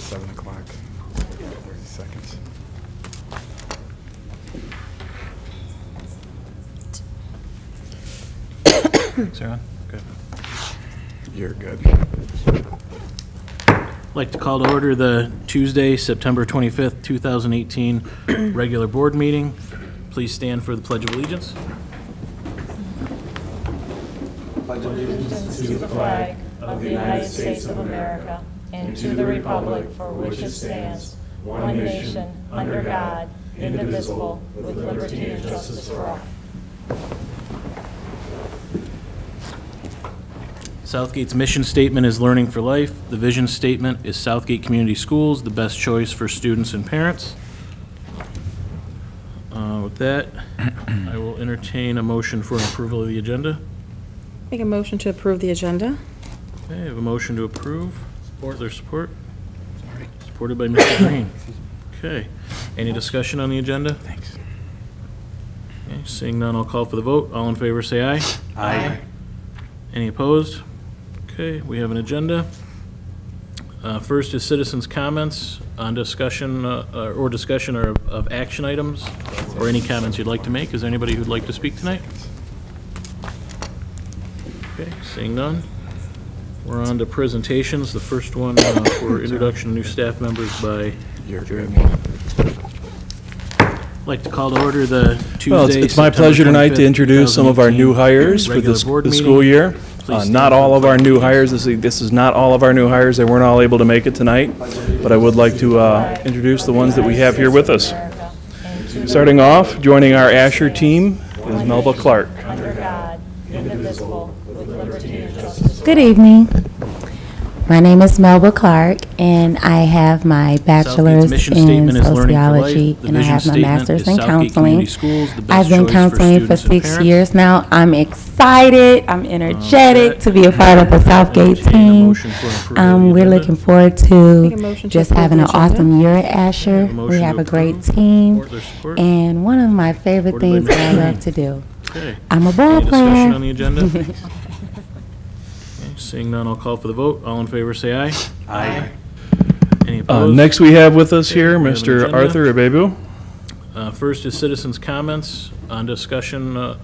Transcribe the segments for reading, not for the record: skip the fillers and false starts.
7 o'clock. 30 seconds. Sarah? Good. You're good. I'd like to call to order the Tuesday, September 25th, 2018 regular board meeting. Please stand for the Pledge of Allegiance. Pledge allegiance to the flag of the United States of America and to the republic for which it stands, one nation, under God, indivisible, with liberty and justice for all. Southgate's mission statement is Learning for Life. The vision statement is Southgate Community Schools, the best choice for students and parents. With that, I will entertain a motion for approval of the agenda. Make a motion to approve the agenda. Okay, I have a motion to approve. Support. Is there support? Sorry. Supported by Mr. Green. Okay. Any discussion on the agenda? Thanks. Okay, seeing none, I'll call for the vote. All in favor, say aye. Aye. Any opposed? Okay, we have an agenda. First is citizens' comments on discussion of action items, or any comments you'd like to make. Is there anybody who'd like to speak tonight? Okay, seeing none. We're on to presentations. The first one for introduction of new staff members by Jeremy. I'd like to call to order the Tuesday. Well, it's my pleasure tonight to introduce some of our new hires for this school year. Not all of our new hires. This is not all of our new hires. They weren't all able to make it tonight, but I would like to introduce the ones that we have here with us. Starting off, joining our Asher team is Melba Clark. Under God, indivisible, with liberty and justice. Good evening. My name is Melba Clark, and I have my bachelor's mission in statement is Learning for sociology, Life. The and I vision have my statement master's is in Southgate counseling. Community Schools, the best I've been choice for counseling for students and 6 parents. years now. I'm excited. I'm energetic to be a part of the Southgate Entertain a team. motion for approval of the We're agenda. looking forward Make a to motion to just approve having the an agenda. awesome year at Asher. Have a motion We to have a great approve. team, Support. There's support. and one of my favorite Supported by things that I Mr. love to do. Okay. I'm a ball Any discussion on player. the agenda? Okay, seeing none, I'll call for the vote. All in favor, say aye. Aye. Any opposed? Next we have with us here we have an Mr. agenda. Arthur Abebu. First is citizens' comments on discussion of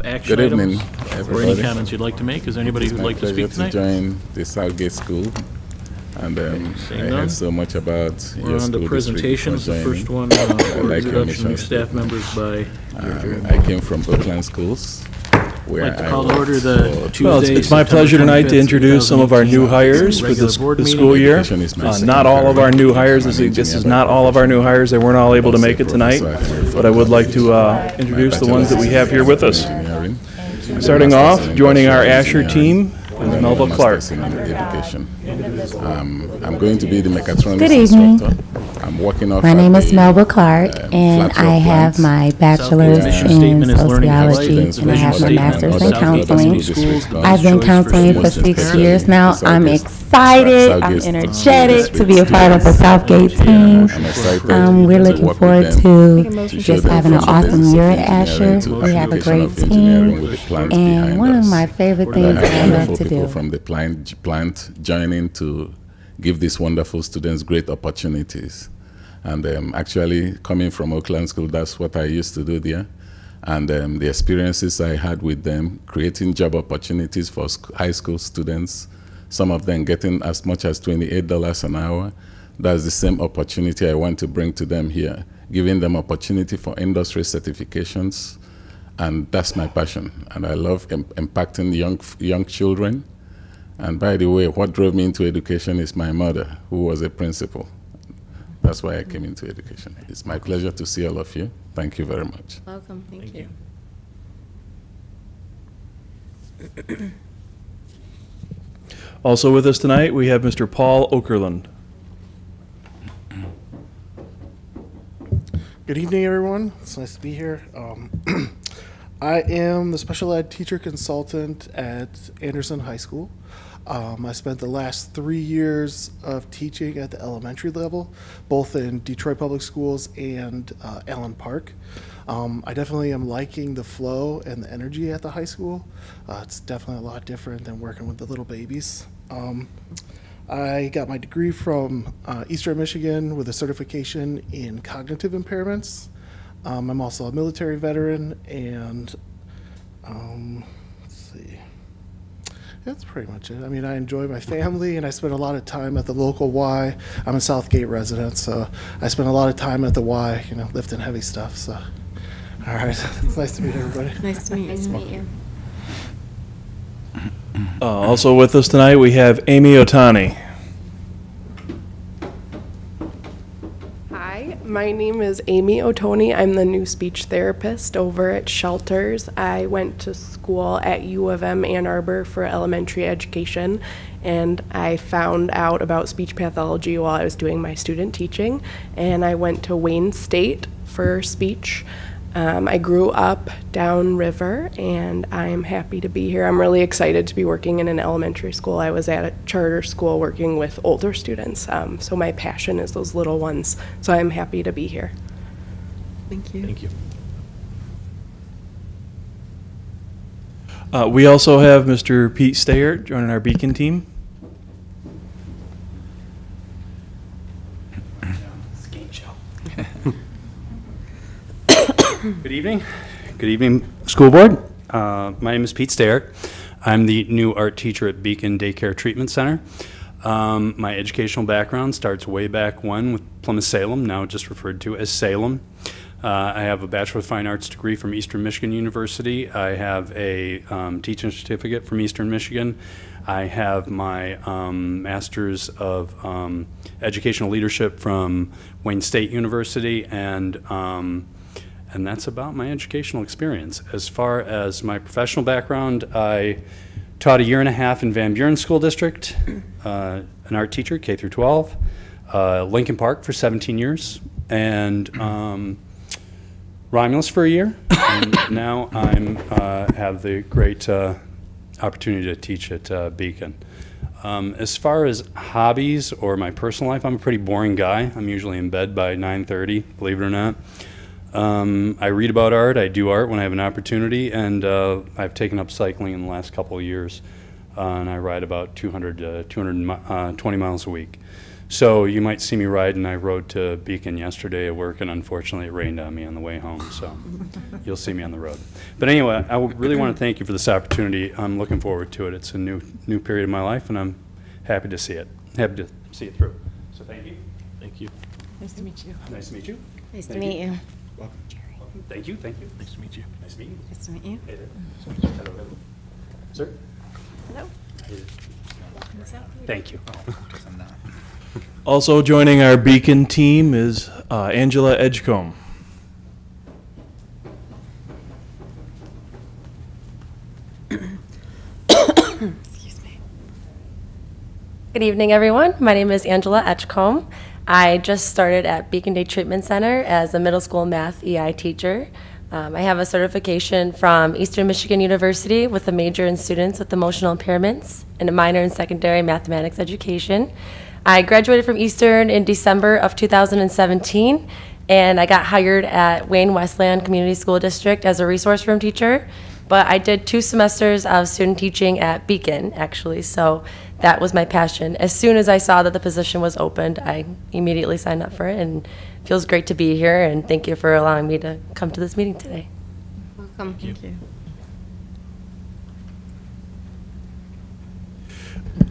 action Good items. evening, Or any everybody. comments you'd like to make. Is there anybody It's who'd my like to pleasure speak to tonight? join the Southgate School, and seeing I none. heard so much about We're your on school to presentations. The district first before one joining. for like your introduction of new mission staff members by I came from Oakland Schools, where I'd like to I call to order worked the for- Tuesday, Well, it's my September pleasure tonight to 25th, introduce some of our new 2018 hires for regular this board the meeting. school year. Education is my Not all of our new hires. I'm an This is engineer not by all of our new hires. They weren't all able to Also make it tonight, professor at but I would like to introduce the ones that we have here with us. engineering. Starting off, Masters in joining our industrial Asher team engineering, is Melba and Clark. masters in education. I'm going to be the mechatronics Good evening. instructor. I'm working off My at name is the, Melba Clark, and Flat I Rock have plant. my bachelor's Southgate's mission in statement is Learning for Life. sociology, The and I vision have my statement master's is in Southgate counseling. Community Schools, the best I've been choice counseling for students and 6 parents. years now. I'm excited. I'm Southgate's energetic to be a part of the Southgate team. I'm excited We're to looking work forward with them, to motion to show just them having an from the awesome basics year of at Asher. engineering to We have a application great of engineering team, with the plant and behind one of us. my favorite I things that I have love wonderful to people do. from the plant joining to give these wonderful students great opportunities. And actually, coming from Oakland School, that's what I used to do there. And the experiences I had with them, creating job opportunities for high school students, some of them getting as much as $28 an hour. That's the same opportunity I want to bring to them here, giving them opportunity for industry certifications. And that's my passion. And I love impacting young children. And by the way, what drove me into education is my mother, who was a principal. That's why I came into education. It's my pleasure to see all of you. Thank you very much. Welcome. Thank you. Also with us tonight, we have Mr. Paul Okerlund. Good evening, everyone. It's nice to be here. I am the special ed teacher consultant at Anderson High School. I spent the last 3 years of teaching at the elementary level, both in Detroit Public Schools and Allen Park. I definitely am liking the flow and the energy at the high school. It's definitely a lot different than working with the little babies. I got my degree from Eastern Michigan with a certification in cognitive impairments. I'm also a military veteran, and let's see. That's pretty much it. I mean, I enjoy my family, and I spend a lot of time at the local Y. I'm a Southgate resident, so I spend a lot of time at the Y, you know, lifting heavy stuff. So, all right, it's nice to meet everybody. Nice to meet you. Nice to meet you. Also with us tonight, we have Amy Otani. Hi, my name is Amy Otoni. I'm the new speech therapist over at Shelters. I went to school at U of M Ann Arbor for elementary education, and I found out about speech pathology while I was doing my student teaching, and I went to Wayne State for speech. I grew up downriver, and I'm happy to be here. I'm really excited to be working in an elementary school. I was at a charter school working with older students, so my passion is those little ones. So I'm happy to be here. Thank you. Thank you. We also have Mr. Pete Stayert joining our Beacon team. Good evening. Good evening, school board. My name is Pete Stayert. I'm the new art teacher at Beacon Daycare Treatment Center. My educational background starts way back when with Plymouth-Salem, now just referred to as Salem. I have a Bachelor of Fine Arts degree from Eastern Michigan University. I have a teaching certificate from Eastern Michigan. I have my Master's of Educational Leadership from Wayne State University, and that's about my educational experience. As far as my professional background, I taught a year and a half in Van Buren School District, an art teacher, K through 12, Lincoln Park for 17 years, and Romulus for a year, and now I'm have the great opportunity to teach at Beacon. As far as hobbies or my personal life, I'm a pretty boring guy. I'm usually in bed by 9:30, believe it or not. I read about art, I do art when I have an opportunity, and I've taken up cycling in the last couple of years, and I ride about 200 to 220 miles a week. So you might see me ride, and I rode to Beacon yesterday at work, and unfortunately it rained on me on the way home, so you'll see me on the road. But anyway, I really want to thank you for this opportunity. I'm looking forward to it. It's a new period of my life, and I'm happy to see it. Happy to see it through. So thank you. Thank you. Nice to meet you. Nice to meet you. Nice to meet you. Welcome. Thank you. Thank you. Nice to meet you. Nice to meet you. Nice to meet you. Hey there. Hello, hello. Sir? Hello. Thank you. Also joining our Beacon team is Angela Edgecombe. Excuse me. Good evening, everyone. My name is Angela Edgecombe. I just started at Beacon Day Treatment Center as a middle school math EI teacher. I have a certification from Eastern Michigan University with a major in students with emotional impairments and a minor in secondary mathematics education. I graduated from Eastern in December of 2017, and I got hired at Wayne Westland Community School District as a resource room teacher. But I did 2 semesters of student teaching at Beacon, actually, so that was my passion. As soon as I saw that the position was opened, I immediately signed up for it, and it feels great to be here, and thank you for allowing me to come to this meeting today. Welcome. Thank you.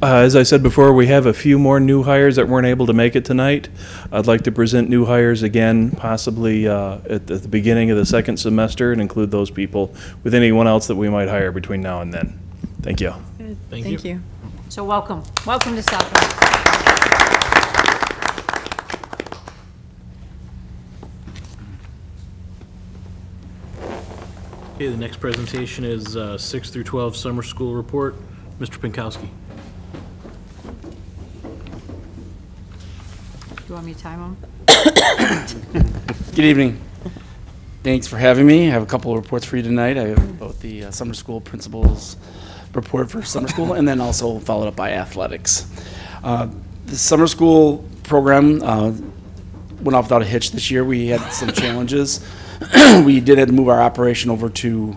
As I said before, we have a few more new hires that weren't able to make it tonight. I'd like to present new hires again, possibly at the beginning of the second semester, and include those people with anyone else that we might hire between now and then. Thank you. Good. Thank you. So welcome. Welcome to Southland. Okay, the next presentation is 6 through 12 summer school report. Mr. Pinkowski. You want me to time them? Good evening. Thanks for having me. I have a couple of reports for you tonight. I have both the summer school principals report for summer school and then also followed up by athletics. The summer school program went off without a hitch this year. We had some challenges. We did have to move our operation over to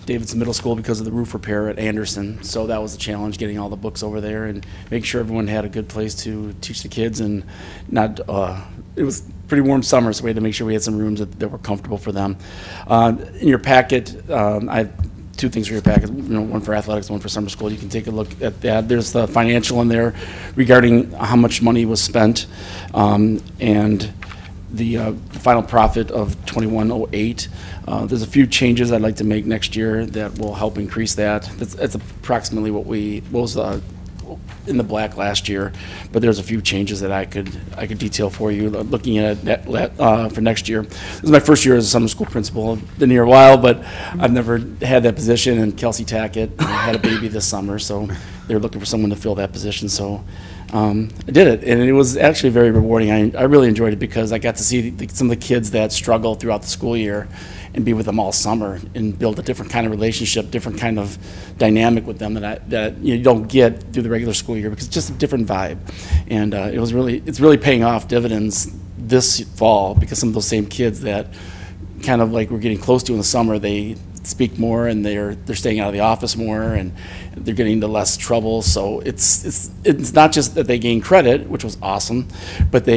Davidson Middle School because of the roof repair at Anderson. So that was a challenge, getting all the books over there and making sure everyone had a good place to teach the kids. And not, it was pretty warm summer, so we had to make sure we had some rooms that were comfortable for them. In your packet, I have two things for your packet, one for athletics, one for summer school. You can take a look at that. There's the financial in there regarding how much money was spent, and the final profit of 2108. There's a few changes I'd like to make next year that will help increase that. That's approximately what was in the black last year, but there's a few changes that I could detail for you. Looking at that for next year. This is my first year as a summer school principal. I've been here a while, but I've never had that position. And Kelsey Tackett had a baby this summer, so they're looking for someone to fill that position. So I did it, and it was actually very rewarding. I really enjoyed it because I got to see some of the kids that struggle throughout the school year and be with them all summer and build a different kind of relationship, different kind of dynamic with them that you don't get through the regular school year because it's just a different vibe. And it's really paying off dividends this fall because some of those same kids that kind of like we're getting close to in the summer, they speak more and they're staying out of the office more and they're getting into less trouble. So it's not just that they gain credit, which was awesome, but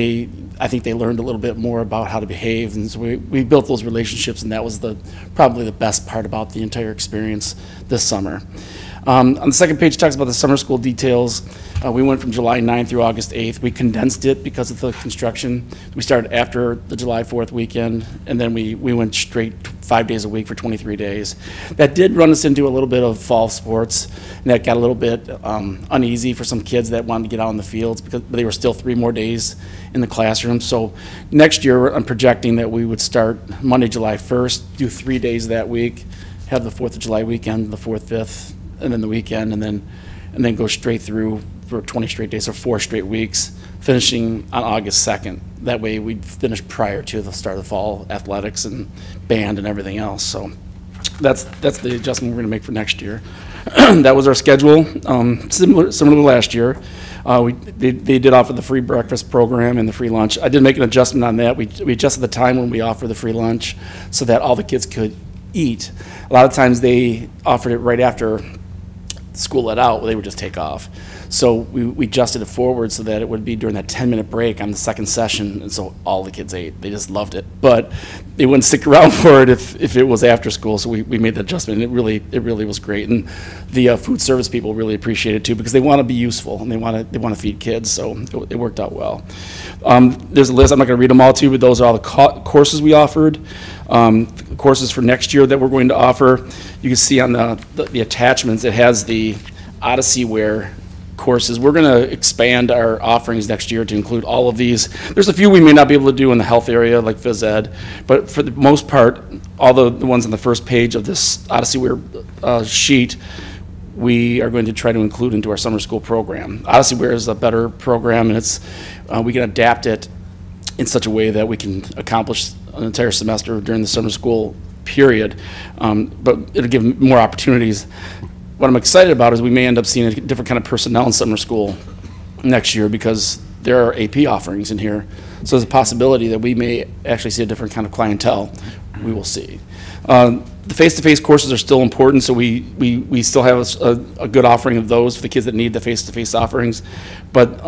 I think they learned a little bit more about how to behave, and so we built those relationships, and that was probably the best part about the entire experience this summer. On the second page, it talks about the summer school details. We went from July 9th through August 8th. We condensed it because of the construction. We started after the July 4th weekend, and then we went straight 5 days a week for 23 days. That did run us into a little bit of fall sports, and that got a little bit uneasy for some kids that wanted to get out in the fields because they were still 3 more days in the classroom. So next year, I'm projecting that we would start Monday, July 1st, do 3 days that week, have the 4th of July weekend, the 4th, 5th, and then the weekend, and then go straight through for 20 straight days or 4 straight weeks, finishing on August 2nd. That way we'd finish prior to the start of the fall athletics and band and everything else. So that's the adjustment we're going to make for next year. That was our schedule, similar to last year. They did offer the free breakfast program and the free lunch. I did make an adjustment on that. We adjusted the time when we offer the free lunch so that all the kids could eat. A lot of times they offered it right after school let out, they would just take off. So we adjusted it forward so that it would be during that 10-minute break on the second session, and so all the kids ate. They just loved it. But they wouldn't stick around for it if it was after school, so we made the adjustment, and it really was great. And the food service people really appreciate it too because they want to be useful, and they want to feed kids, so it worked out well. There's a list. I'm not going to read them all to you, but those are all the courses we offered. Courses for next year that we're going to offer. You can see on the attachments, it has the Odyssey Wear courses. We're going to expand our offerings next year to include all of these. There's a few we may not be able to do in the health area, like phys ed, but for the most part, all the ones on the first page of this Odyssey Wear sheet, we are going to try to include into our summer school program. Odyssey Wear is a better program, and we can adapt it in such a way that we can accomplish an entire semester during the summer school period, but it'll give more opportunities. What I'm excited about is we may end up seeing a different kind of personnel in summer school next year because there are AP offerings in here. So there's a possibility that we may actually see a different kind of clientele. We will see. The face-to-face courses are still important, so we still have a good offering of those for the kids that need the face-to-face offerings. But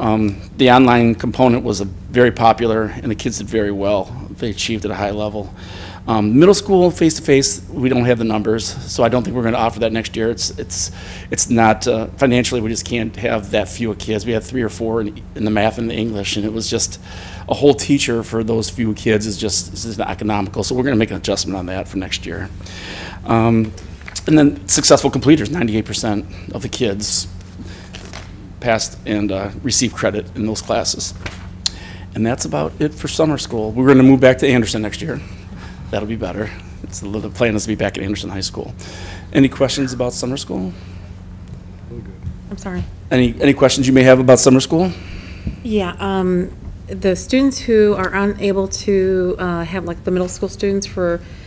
the online component was very popular, and the kids did very well. They achieved at a high level. Middle school face-to-face, we don't have the numbers, so I don't think we're going to offer that next year. It's not financially, we just can't have that few kids. We had 3 or 4 in the math and the English, and it was just a whole teacher for those few kids is just not economical. So we're going to make an adjustment on that for next year. And then successful completers, 98% of the kids passed and received credit in those classes. And that's about it for summer school. We're going to move back to Anderson next year. That'll be better. The plan is to be back at Anderson High School. Any questions about summer school? I'm sorry. Any questions you may have about summer school? Yeah, the students who are unable to have, like the middle school students,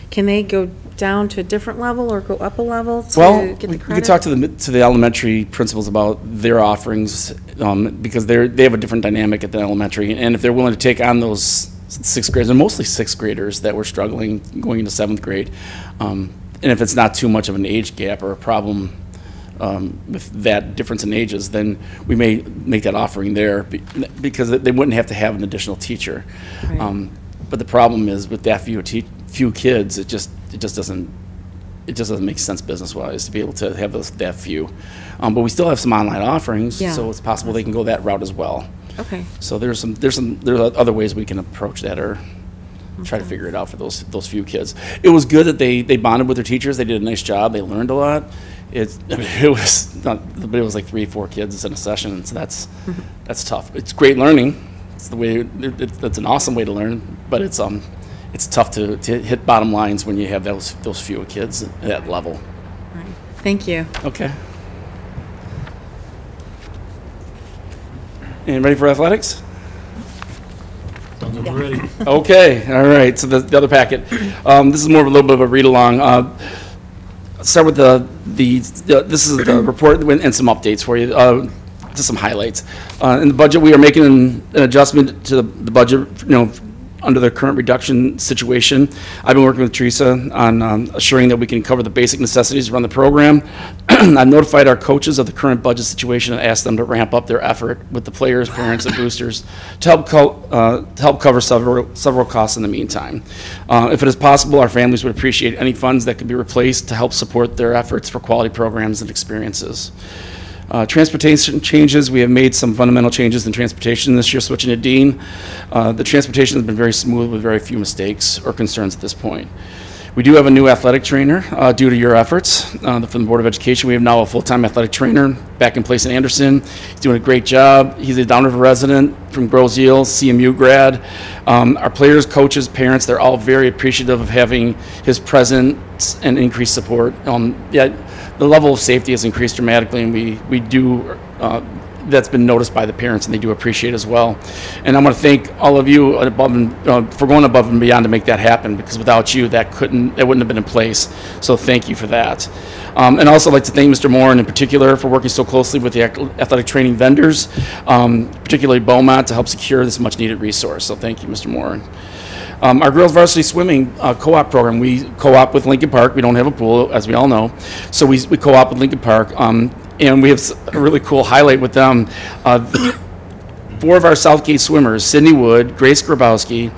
can they go down to a different level or go up a level to get the credit? We could talk to the elementary principals about their offerings because they have a different dynamic at the elementary, and if they're willing to take on those 6th graders, and mostly 6th graders that were struggling going into 7th grade, and if it's not too much of an age gap or a problem with that difference in ages, then we may make that offering there because they wouldn't have to have an additional teacher. Right. But the problem is with that few kids, it just doesn't make sense business-wise to be able to have that few. But we still have some online offerings, Yeah. so it's possible they can go that route as well. Okay. So there are other ways we can approach that or try to figure it out for those few kids. It was good that they bonded with their teachers. They did a nice job. They learned a lot. It was like 3-4 kids in a session, so that's tough. It's great learning. It's the way. That's an awesome way to learn, but it's tough to hit bottom lines when you have those few kids at that level. Right. Thank you. Okay. And ready for athletics? Sounds like we're ready. Okay, all right, so the other packet. This is more of a little bit of a read-along. Let's start with this is the report and some updates for you, just some highlights. In the budget, we are making an adjustment to the budget, under the current reduction situation. I've been working with Teresa on assuring that we can cover the basic necessities to run the program. I've notified our coaches of the current budget situation and asked them to ramp up their effort with the players, parents, and boosters to help cover several costs in the meantime. If it is possible, our families would appreciate any funds that could be replaced to help support their efforts for quality programs and experiences. Transportation changes, we have made some fundamental changes in transportation this year, switching to Dean. The transportation has been very smooth with very few mistakes or concerns at this point. We do have a new athletic trainer due to your efforts from the Board of Education. We have now a full-time athletic trainer back in place in Anderson. He's doing a great job. He's a Downriver resident from Grosse Ile, CMU grad. Our players, coaches, parents, they're all very appreciative of having his presence and increased support. The level of safety has increased dramatically, and we do, that's been noticed by the parents, and they do appreciate as well. And I want to thank all of you for going above and beyond to make that happen, because without you, that wouldn't have been in place. So thank you for that. And also I'd like to thank Mr. Moore in particular for working so closely with the athletic training vendors, particularly Beaumont, to help secure this much needed resource. So thank you, Mr. Moore. Our girls varsity swimming co-op program, we co-op with Lincoln Park. We don't have a pool, as we all know, so we co-op with Lincoln Park, and we have a really cool highlight with them. 4 of our Southgate swimmers, Sydney Wood, Grace Grabowski,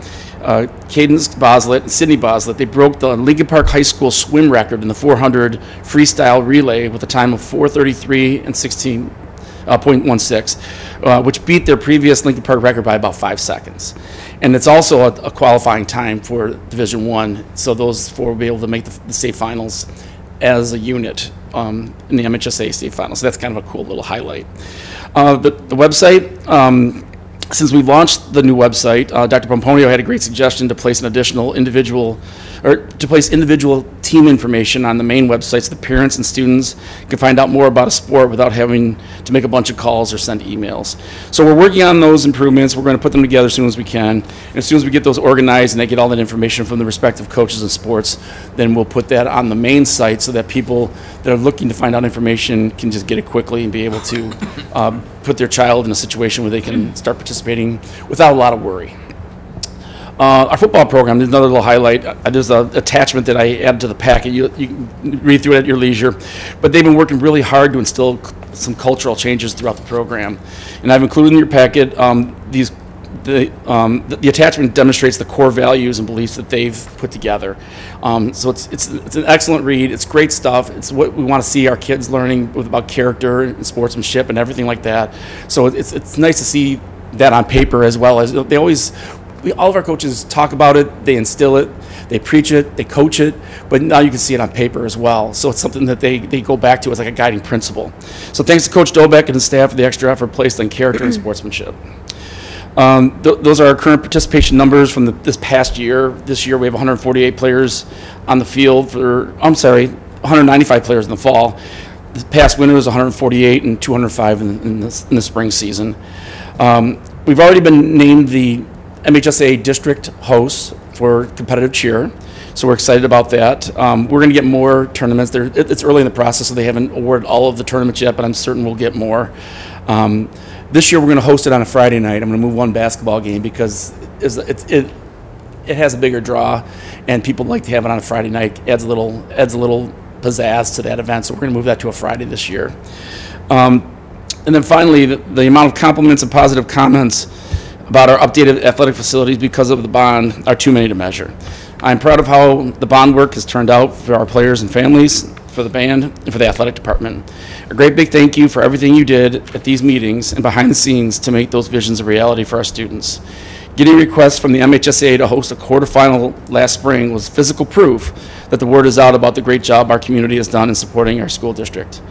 Cadence Boslett, and Sydney Boslett, they broke the Lincoln Park High School swim record in the 400 freestyle relay with a time of 4:33 and 0.16, which beat their previous Lincoln Park record by about 5 seconds. And it's also a qualifying time for Division I, so those 4 will be able to make the state finals as a unit in the MHSA state finals. So that's kind of a cool little highlight. The website, since we launched the new website, Dr. Pomponio had a great suggestion to place individual team information on the main website so the parents and students can find out more about a sport without having to make a bunch of calls or send emails. So we're working on those improvements. We're going to put them together as soon as we can. And as soon as we get those organized and they get all that information from the respective coaches and sports, then we'll put that on the main site so that people that are looking to find out information can just get it quickly and be able to put their child in a situation where they can start participating without a lot of worry. Our football program, there's another little highlight. There's an attachment that I added to the packet. You can read through it at your leisure. But they've been working really hard to instill some cultural changes throughout the program. And I've included in your packet the attachment demonstrates the core values and beliefs that they've put together. So it's an excellent read. It's great stuff. It's what we want to see our kids learning about character and sportsmanship and everything like that. So it's nice to see that on paper as well as all of our coaches talk about it, they instill it, they preach it, they coach it, but now you can see it on paper as well. So it's something that they go back to as like a guiding principle. So thanks to Coach Dobeck and his staff for the extra effort placed on character and sportsmanship. Those are our current participation numbers from this past year. This year we have 148 players on the field 195 players in the fall. The past winter was 148 and 205 in the spring season. We've already been named the MHSA district hosts for competitive cheer, so we're excited about that. We're going to get more tournaments. It's early in the process, so they haven't awarded all of the tournaments yet, but I'm certain we'll get more. This year we're going to host it on a Friday night. I'm going to move one basketball game because it it has a bigger draw, and people like to have it on a Friday night. Adds a little pizzazz to that event. So we're going to move that to a Friday this year. And then finally, the amount of compliments and positive comments about our updated athletic facilities because of the bond are too many to measure. I'm proud of how the bond work has turned out for our players and families, for the band, and for the athletic department. A great big thank you for everything you did at these meetings and behind the scenes to make those visions a reality for our students. Getting requests from the MHSAA to host a quarterfinal last spring was physical proof that the word is out about the great job our community has done in supporting our school district.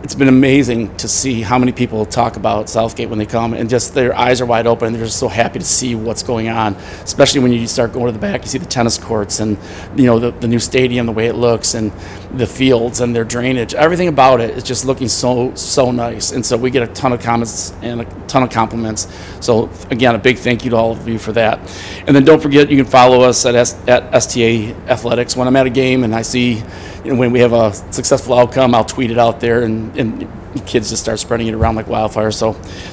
It's been amazing to see how many people talk about Southgate when they come, and just their eyes are wide open and they're just so happy to see what's going on, especially when you start going to the back. You see the tennis courts and the new stadium, the way it looks, and the fields and their drainage. Everything about it is just looking so nice, and so we get a ton of comments and a ton of compliments. So again, a big thank you to all of you for that. And then don't forget, you can follow us at STA Athletics. When I'm at a game and I see when we have a successful outcome, I'll tweet it out there, and kids just start spreading it around like wildfire. So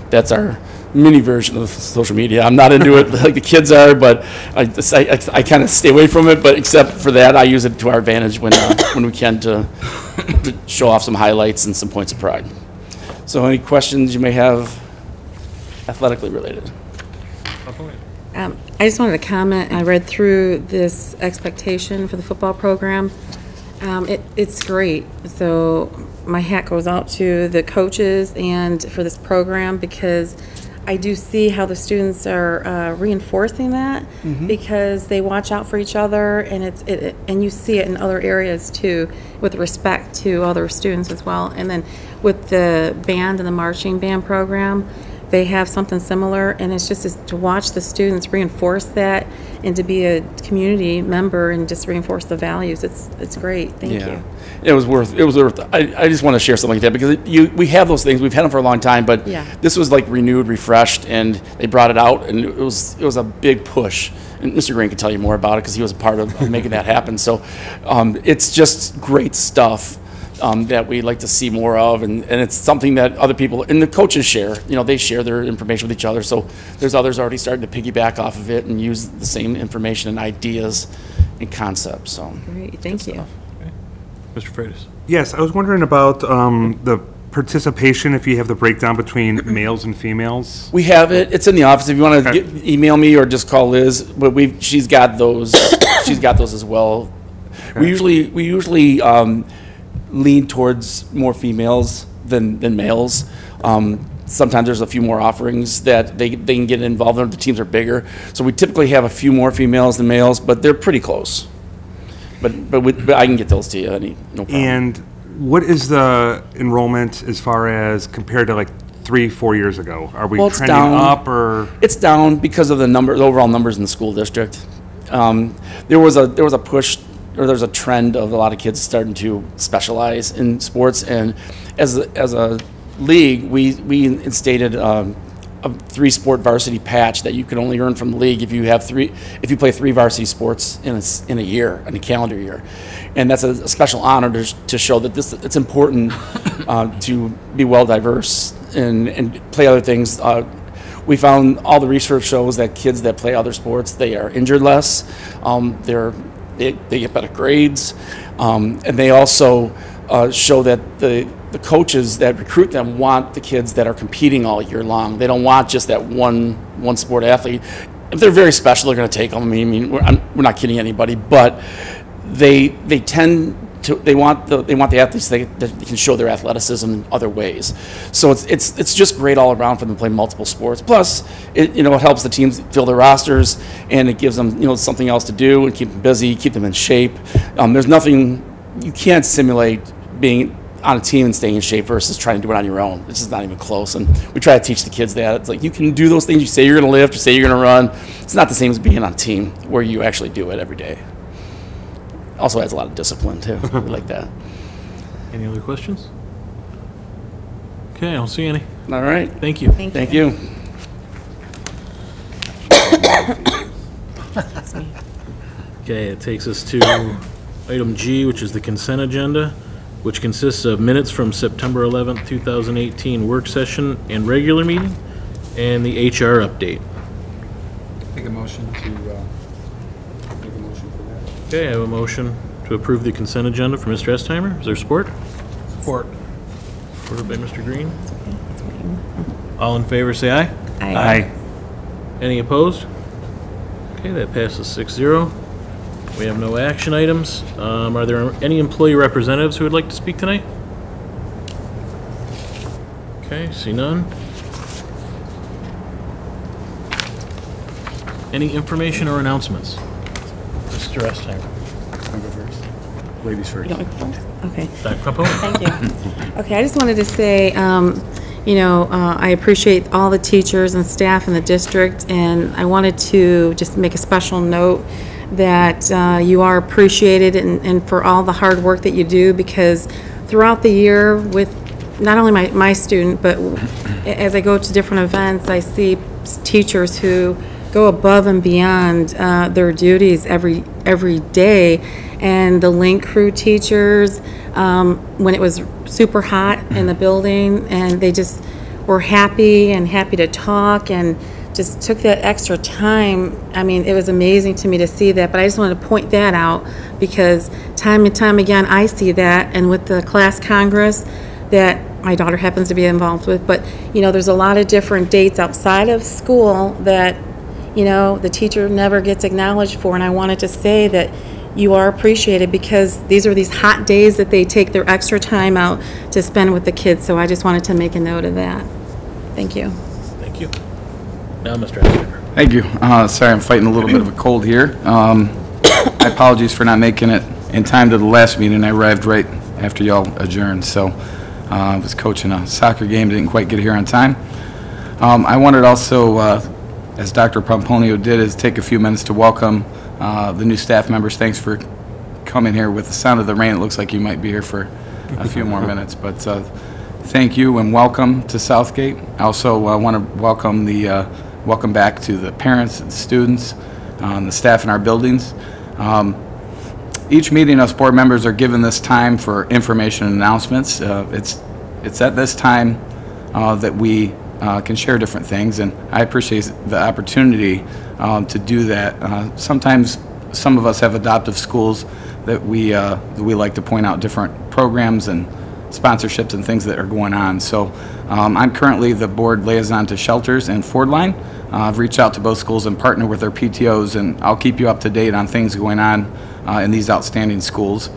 that's our mini version of social media. I'm not into it like the kids are, but I kind of stay away from it. But except for that, I use it to our advantage when we can to show off some highlights and some points of pride. So any questions you may have athletically related? I just wanted to comment. I read through this expectation for the football program. It's great. So my hat goes out to the coaches and for this program, because I do see how the students are reinforcing that, because they watch out for each other, and and you see it in other areas too, with respect to other students as well. And then with the band and the marching band program, they have something similar, and it's just to watch the students reinforce that and to be a community member and just reinforce the values. It's great. Thank you. It was worth. I just want to share something like that, because we have those things. We've had them for a long time, but this was like renewed, refreshed, and they brought it out, and it was a big push. And Mr. Green can tell you more about it because he was a part of making that happen. So it's just great stuff. That we'd like to see more of, and it's something that other people and the coaches share. They share their information with each other, so there's others already starting to piggyback off of it and use the same information and ideas and concepts. So great, thank you. Okay. Mr. Freitas. Yes, I was wondering about the participation, if you have the breakdown between males and females. We have it. It's in the office. If you want to email me or just call Liz, but she's got those. She's got those as well. Okay. We usually lean towards more females than males. Sometimes there's a few more offerings that they can get involved in. The teams are bigger, so we typically have a few more females than males, but they're pretty close. But I can get those to you. No problem. And what is the enrollment as far as compared to like 3-4 years ago? Are we trending up, or? It's down because of the overall numbers in the school district. There was a push. Or there's a trend of a lot of kids starting to specialize in sports, and as a league, we instated a 3-sport varsity patch that you can only earn from the league if you play 3 varsity sports in a calendar year, and that's a special honor to show that it's important to be well diverse and play other things. We found all the research shows that kids that play other sports, they are injured less. They get better grades, and they also show that the coaches that recruit them want the kids that are competing all year long. They don't want just that one sport athlete. If they're very special, they're going to take them. I mean, we're not kidding anybody, but they tend to they want the athletes that can show their athleticism in other ways. So it's just great all around for them to play multiple sports. Plus, it helps the teams fill their rosters, and it gives them something else to do and keep them busy, keep them in shape. There's nothing you can't simulate being on a team and staying in shape versus trying to do it on your own. It's just not even close. And we try to teach the kids that. It's like, you can do those things you say you're going to lift, you say you're going to run. It's not the same as being on a team where you actually do it every day. Also has a lot of discipline, too. We like that. Any other questions? Okay, I don't see any. All right. Thank you. Thank you. Okay, it takes us to item G, which is the consent agenda, which consists of minutes from September 11th, 2018 work session and regular meeting, and the HR update. Make a motion to, make a motion for that. Okay, I have a motion to approve the consent agenda for Mr. Estheimer. Is there support? Support. Supported by Mr. Green. All in favor, say aye. Aye. Any opposed? Okay, that passes 6-0. We have no action items. Are there any employee representatives who would like to speak tonight? Okay, see none. Any information or announcements? Mr. Estheimer. I'll go first. Ladies first. You don't go first? Okay. Dr. Crampone. Thank you. Okay, I just wanted to say, I appreciate all the teachers and staff in the district, and I wanted to just make a special note that you are appreciated and for all the hard work that you do, because throughout the year with not only my student, but as I go to different events, I see teachers who go above and beyond their duties every day. And the link crew teachers, when it was super hot in the building, and they just were happy to talk and just took that extra time. I mean, it was amazing to me to see that, but I just wanted to point that out because time and time again I see that, and with the class congress that my daughter happens to be involved with, but there's a lot of different dates outside of school that the teacher never gets acknowledged for, and I wanted to say that you are appreciated because these are these hot days that they take their extra time out to spend with the kids. So I just wanted to make a note of that. Thank you. Thank you. Now, Mr. Estheimer. Thank you. Sorry, I'm fighting a little bit of a cold here. My apologies for not making it in time to the last meeting. I arrived right after y'all adjourned. So I was coaching a soccer game, didn't quite get here on time. I wanted also, as Dr. Pomponio did, is take a few minutes to welcome the new staff members. Thanks for coming here. With the sound of the rain, it looks like you might be here for a few more minutes. But thank you and welcome to Southgate. I also want to welcome back to the parents and students and the staff in our buildings. Each meeting, us board members are given this time for information and announcements. It's at this time that we can share different things, and I appreciate the opportunity to do that. Sometimes some of us have adoptive schools that we like to point out different programs and sponsorships and things that are going on. So I'm currently the board liaison to Shelters and Ford Line. I've reached out to both schools and partnered with their PTOs, and I'll keep you up to date on things going on in these outstanding schools.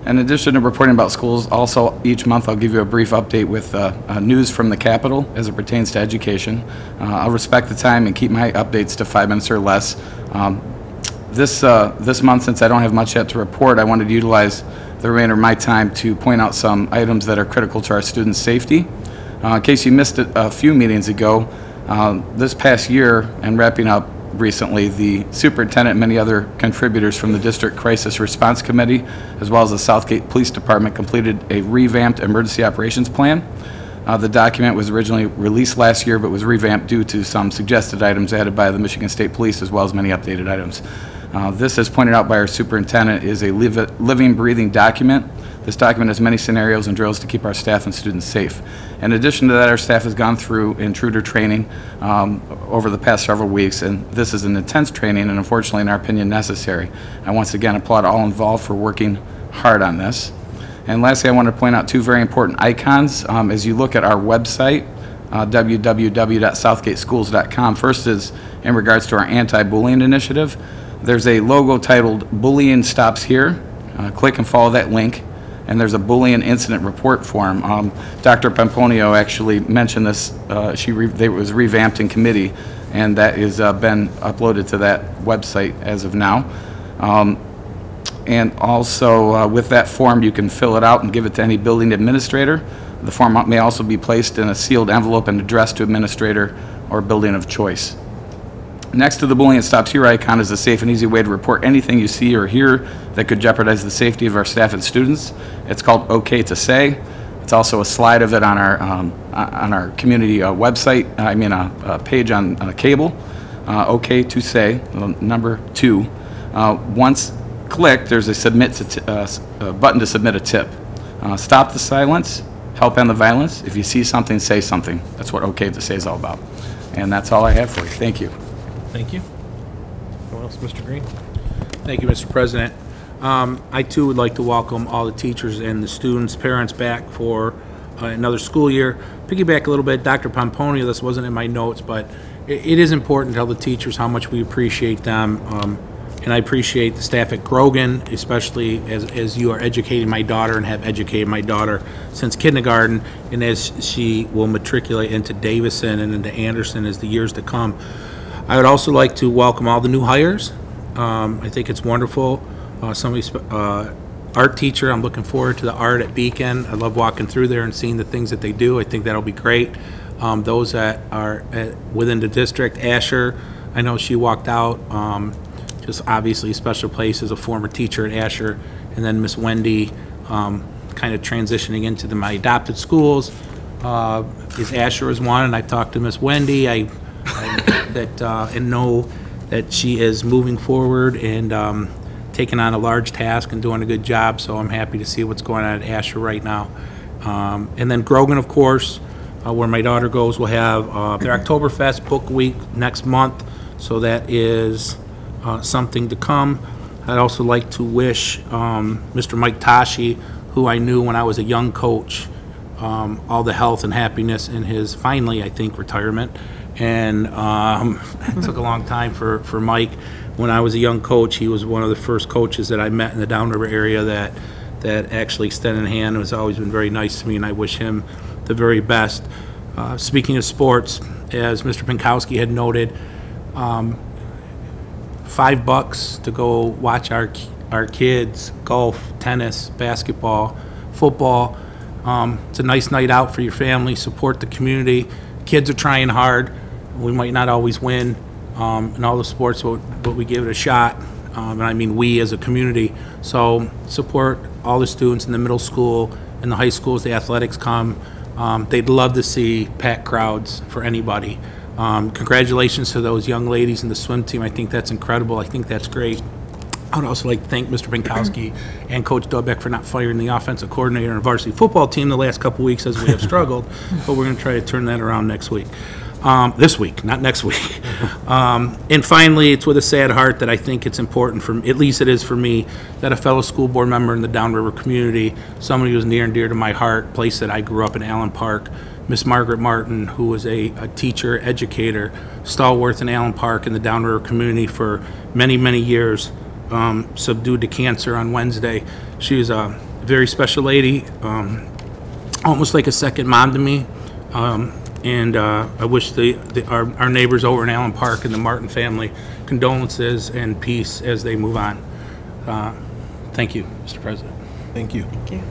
In addition to reporting about schools, also each month I'll give you a brief update with news from the Capitol as it pertains to education. I'll respect the time and keep my updates to 5 minutes or less. This month, since I don't have much yet to report, I wanted to utilize the remainder of my time to point out some items that are critical to our students' safety. In case you missed it a few meetings ago, this past year and wrapping up recently, the superintendent and many other contributors from the District Crisis Response Committee, as well as the Southgate Police Department, completed a revamped emergency operations plan. The document was originally released last year, but was revamped due to some suggested items added by the Michigan State Police, as well as many updated items. This, as pointed out by our superintendent, is a living, breathing document. This document has many scenarios and drills to keep our staff and students safe. In addition to that, our staff has gone through intruder training over the past several weeks, and this is an intense training and unfortunately, in our opinion, necessary. I once again applaud all involved for working hard on this. And lastly, I want to point out two very important icons. As you look at our website, www.southgateschools.com, first is in regards to our anti-bullying initiative. There's a logo titled Bullying Stops Here. Click and follow that link. And there's a bullying incident report form. Dr. Pomponio actually mentioned this. It was revamped in committee, and that has been uploaded to that website as of now. And also with that form, you can fill it out and give it to any building administrator. The form may also be placed in a sealed envelope and addressed to administrator or building of choice. Next to the Bullying Stops Here icon is a safe and easy way to report anything you see or hear that could jeopardize the safety of our staff and students. It's called OK to Say. It's also a slide of it on our community website, a page on cable, OK to Say, number 2. Once clicked, there's a button to submit a tip. Stop the silence, help end the violence. If you see something, say something. That's what OK to Say is all about. And that's all I have for you. Thank you. Thank you. else. Mr. Green? Thank you, Mr. President. I too would like to welcome all the teachers and the students, parents back for another school year. Piggyback a little bit, Dr. Pomponio, this wasn't in my notes, but it is important to tell the teachers how much we appreciate them. And I appreciate the staff at Grogan, especially as you are educating my daughter and have educated my daughter since kindergarten, and as she will matriculate into Davison and into Anderson as the years to come. I would also like to welcome all the new hires. I think it's wonderful. Art teacher, I'm looking forward to the art at Beacon. I love walking through there and seeing the things that they do. I think that'll be great. Those that are within the district, Asher, I know she walked out. Just obviously a special place as a former teacher at Asher, and then Miss Wendy kind of transitioning into my adopted schools. Is Asher is one, and I've talked to Miss Wendy. I know that she is moving forward and taking on a large task and doing a good job, so I'm happy to see what's going on at Asher right now. And then Grogan, of course, where my daughter goes, will have their Oktoberfest Book Week next month, so that is something to come. I'd also like to wish Mr. Mike Tashi, who I knew when I was a young coach, all the health and happiness in his, finally, I think, retirement. And it took a long time for Mike. When I was a young coach, he was one of the first coaches that I met in the Downriver area that actually extended a hand and has always been very nice to me, and I wish him the very best. Speaking of sports, as Mr. Pinkowski had noted, $5 to go watch our kids golf, tennis, basketball, football. It's a nice night out for your family. Support the community. Kids are trying hard. We might not always win in all the sports, but we give it a shot. And I mean we as a community. So support all the students in the middle school and the high schools. The athletics come. They'd love to see packed crowds for anybody. Congratulations to those young ladies in the swim team. I think that's incredible. I think that's great. I would also like to thank Mr. Pinkowski and Coach Dobek for not firing the offensive coordinator and varsity football team the last couple weeks as we have struggled, but we're going to try to turn that around next week. This week, not next week. And finally, it's with a sad heart that I think it's important, at least it is for me, that a fellow school board member in the Downriver community, somebody who's near and dear to my heart, place that I grew up in, Allen Park, Miss Margaret Martin, who was a teacher, educator, stalwart in Allen Park in the Downriver community for many, many years, subdued to cancer on Wednesday. She was a very special lady, almost like a second mom to me. And I wish our neighbors over in Allen Park and the Martin family condolences and peace as they move on. Thank you, Mr. President. Thank you. Thank you.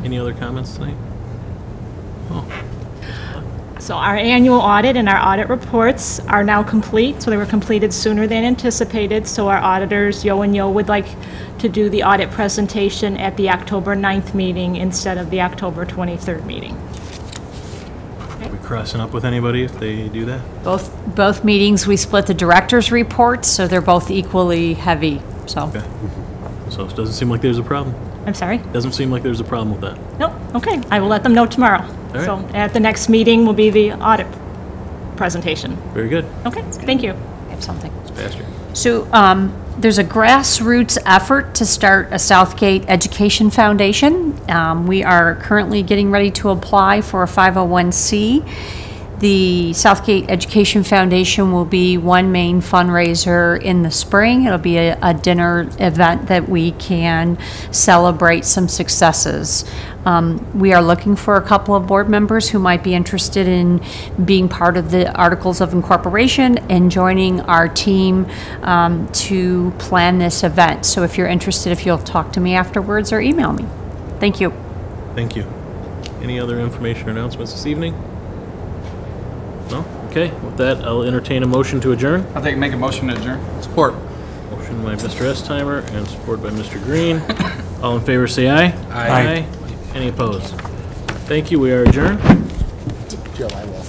Any other comments tonight? Oh. So our annual audit and our audit reports are now complete. So they were completed sooner than anticipated. So our auditors, Yo and Yo, would like to do the audit presentation at the October 9th meeting instead of the October 23rd meeting. Are we crossing up with anybody if they do that? Both meetings, we split the director's reports, so they're both equally heavy, so. Okay. So it doesn't seem like there's a problem. I'm sorry? Doesn't seem like there's a problem with that. Nope, okay, I will let them know tomorrow. right. So at the next meeting will be the audit presentation. Very good. Okay, thank you. I have something. Pastor. So there's a grassroots effort to start a Southgate Education Foundation. We are currently getting ready to apply for a 501c. The Southgate Education Foundation will be one main fundraiser in the spring. It'll be a dinner event that we can celebrate some successes. We are looking for a couple of board members who might be interested in being part of the Articles of Incorporation and joining our team to plan this event. So if you're interested, if you'll talk to me afterwards or email me. Thank you. Thank you. Any other information or announcements this evening? No? Okay, with that, I'll entertain a motion to adjourn. I'll make a motion to adjourn. Support. Motion by Mr. Estimer and support by Mr. Green. All in favor say aye. Aye. Any opposed? Thank you, we are adjourned. Joe, I will.